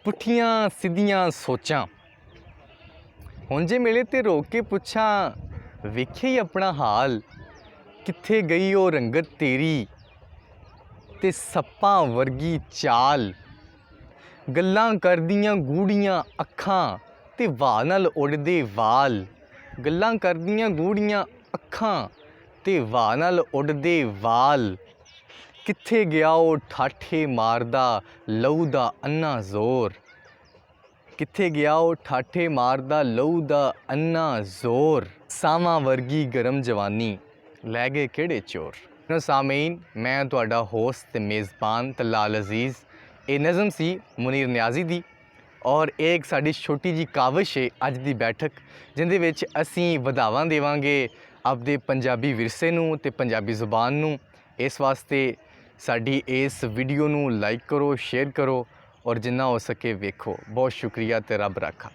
ਪੁੱਠੀਆਂ ਸਿੱਧੀਆਂ ਸੋਚਾਂ। ਹੁਣ ਜੇ ਮਿਲੇ ਤੇ ਰੋਕ ਕੇ ਪੁੱਛਾਂ, ਵੇਖਿਆ ਹੀ ਆਪਣਾ ਹਾਲ, ਕਿੱਥੇ ਗਈ ਉਹ ਰੰਗਤ ਤੇਰੀ ਤੇ ਸੱਪਾਂ ਵਰਗੀ ਚਾਲ। ਗੱਲਾਂ ਕਰਦੀਆਂ ਗੂੜੀਆਂ ਅੱਖਾਂ ਤੇ ਵਾਹ ਨਾਲ ਉੱਡਦੇ ਵਾਲ। ਗੱਲਾਂ ਕਰਦੀਆਂ ਗੂੜੀਆਂ ਅੱਖਾਂ ਤੇ ਵਾਹ ਨਾਲ ਉੱਡਦੇ ਵਾਲ। ਕਿੱਥੇ ਗਿਆ ਉਹ ਠਾਠੇ ਮਾਰਦਾ ਲਹੂ ਦਾ ਅੰਨਾ ਜ਼ੋਰ। ਕਿੱਥੇ ਗਿਆ ਉਹ ਠਾਠੇ ਮਾਰਦਾ ਲਹੂ ਦਾ ਅੰਨਾ ਜ਼ੋਰ। ਸਾਵਾਂ ਵਰਗੀ ਗਰਮ ਜਵਾਨੀ ਲੈ ਗਏ ਕਿਹੜੇ ਚੋਰ। ਸਾਮੀਨ, ਮੈਂ ਤੁਹਾਡਾ ਹੋਸਟ ਤੇ ਮੇਜ਼ਬਾਨ ਤਲਾਲ ਅਜ਼ੀਜ਼। ਇਹ ਨਜ਼ਮ ਸੀ ਮੁਨੀਰ ਨਿਆਜ਼ੀ ਦੀ ਔਰ ਇਹ ਇੱਕ ਸਾਡੀ ਛੋਟੀ ਜੀ ਕਾਵਿਸ਼ ਹੈ ਅੱਜ ਦੀ ਬੈਠਕ, ਜਿਹਦੇ ਵਿੱਚ ਅਸੀਂ ਵਧਾਵਾ ਦੇਵਾਂਗੇ ਆਪਦੇ ਪੰਜਾਬੀ ਵਿਰਸੇ ਨੂੰ ਤੇ ਪੰਜਾਬੀ ਜ਼ੁਬਾਨ ਨੂੰ। ਇਸ ਵਾਸਤੇ ਸਾਡੀ ਇਸ ਵੀਡੀਓ ਨੂੰ ਲਾਈਕ ਕਰੋ, ਸ਼ੇਅਰ ਕਰੋ ਔਰ ਜਿੰਨਾ ਹੋ ਸਕੇ ਵੇਖੋ। ਬਹੁਤ ਸ਼ੁਕਰੀਆ ਤੇ ਰੱਬ ਰਾਖਾ।